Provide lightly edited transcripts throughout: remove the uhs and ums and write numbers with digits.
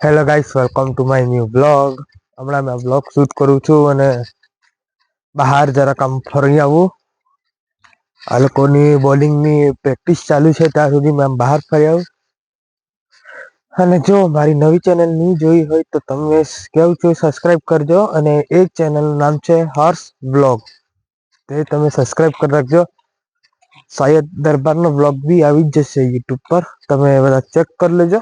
Hello guys, welcome to my new blog. હમણાં મેં blog shoot કરું છું અને બહાર જરાક આમ ફરી આવું. આ લોકોની બોલિંગની પ્રેક્ટિસ ચાલુ છે ત્યાં સુધી મેં બહાર ફરી આવું. અને જો મારી નવી ચેનલ નહીં જોઈ હોય તો તમે કેવું છું સબસ્ક્રાઇબ કરજો. અને એ ચેનલનું નામ છે હર્ષ બ્લોગ. તે તમે સબસ્ક્રાઇબ કરી રાખજો. શાયદ દરબારનો બ્લોગ બી આવી જ જશે યુટ્યુબ પર. તમે બધા ચેક કરી લેજો.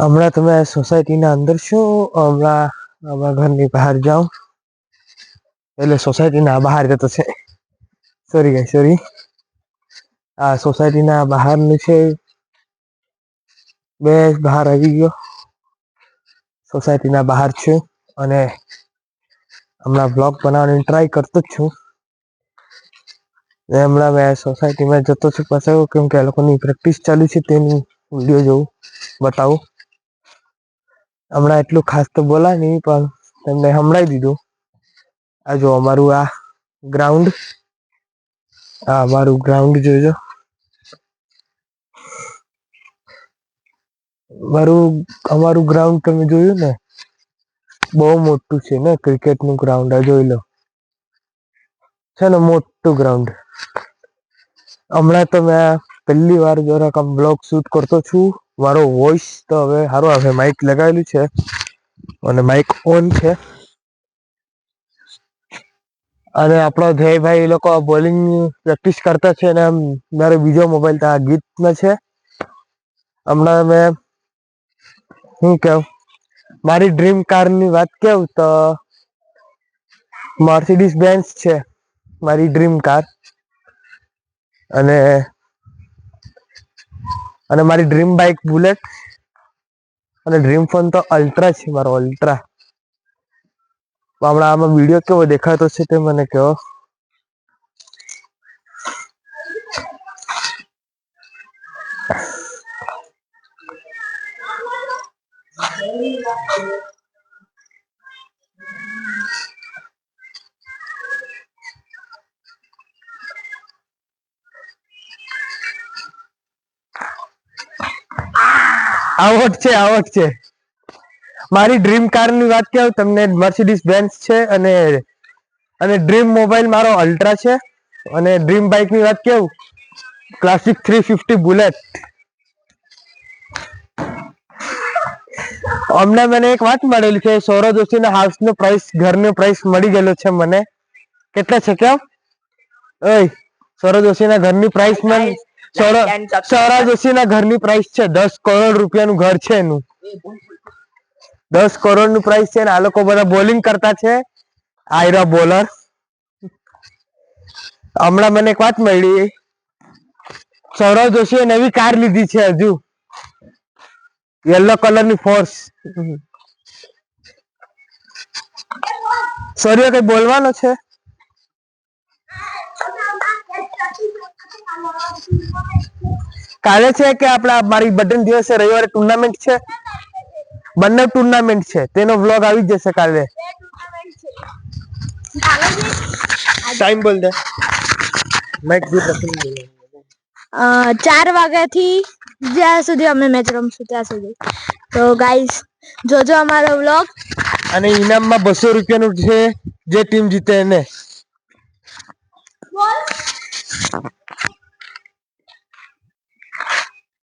હમણાં તમે સોસાયટીના અંદર છો? હમણાં અમારા ઘરની બહાર જાઉં એટલે સોસાયટીના બહાર જતો છે. Sorry guys, sorry. આ સોસાયટીના બહારનું છે. બહાર આવી ગયો. સોસાયટીના બહાર છું અને હમણાં બ્લોગ બનાવવાની ટ્રાય કરતો જ છું. હમણાં મેં સોસાયટીમાં જતો છું પાછો, કેમ કે આ લોકોની પ્રેક્ટિસ ચાલુ છે તેની વિડીયો જોઉં, બતાવું. હમણાં એટલું ખાસ તો બોલાય નહીં, પણ તમને સંભળાવી દીધું. આ જો અમારું આ ગ્રાઉન્ડ, આ અમારું ગ્રાઉન્ડ જોજો. અમારું ગ્રાઉન્ડ તમે જોયું ને, બહુ મોટું છે ને. ક્રિકેટનું ગ્રાઉન્ડ આ જોઈ લો, છે ને મોટું ગ્રાઉન્ડ. હમણાં તો મેં પહેલી વાર જરાક આમ બ્લોગ શૂટ કરતો છું. મારો વોઇસ તો હવે સારો આવે. માઇક લગાવેલું છે અને માઇક ઓન છે. અને આપણો ધ્યેયભાઈ એ લોકો બોલિંગ પ્રેક્ટિસ કરતા છે ને મારો બીજો મોબાઈલ તો આ ગીતમાં છે. હમણાં મેં શું કહું, મારી ડ્રીમ કારની વાત કહું તો મર્સિડીઝ બેન્ઝ છે મારી ડ્રીમ કાર. અને મારી ડ્રીમ બાઇક બુલેટ. અને ડ્રીમ ફોન તો અલ્ટ્રા છે મારો, અલ્ટ્રા. હમણાં આમાં વિડીયો કેવો દેખાતો છે તે મને કહો. આવટ છે. મારી ડ્રીમ કાર ની વાત કહું તમને, મર્સિડીઝ બેન્ઝ છે. અને ડ્રીમ મોબાઈલ મારો અલ્ટ્રા છે. અને ડ્રીમ બાઇક ની વાત કેવું, ક્લાસિક 350 બુલેટ. હમણાં મને એક વાત મળેલી છે, સૌરવ જોશીના હાઉસ નો પ્રાઇસ, ઘરનો પ્રાઇસ મળી ગયેલો છે મને. કેટલા છે કેમ? ઓય, સૌરવ જોશીના ઘરની પ્રાઇસ મને, સૌરવ જોશીના ઘરની પ્રાઇસ છે 10 કરોડ રૂપિયાનું ઘર છે એનું. 10 કરોડ નું પ્રાઇસ છે ને આ લોકો બધા બોલિંગ કરતા છે. આયરા બોલર. હમણાં મને એક વાત મળી, સૌરવ જોશીએ નવી કાર લીધી છે હજુ, યલો કલરની ફોર્સ. સૌર્ય કઈ બોલવાનો છે? કાલે છે કે આપડા મારી બર્થડે દિવસે રવિવારે ટુર્નામેન્ટ છે. બંને ટુર્નામેન્ટ છે, તેનો વ્લોગ આવી જશે કાલે. ટાઈમ બોલ દે. 4 વાગ્યાથી જ્યાં સુધી અમે મેચ રમશું ત્યાં સુધી. તો ગાઈસ જોજો અમારો વ્લોગ. અને ઇનામમાં 200 રૂપિયાનું છે, જે ટીમ જીતે એને.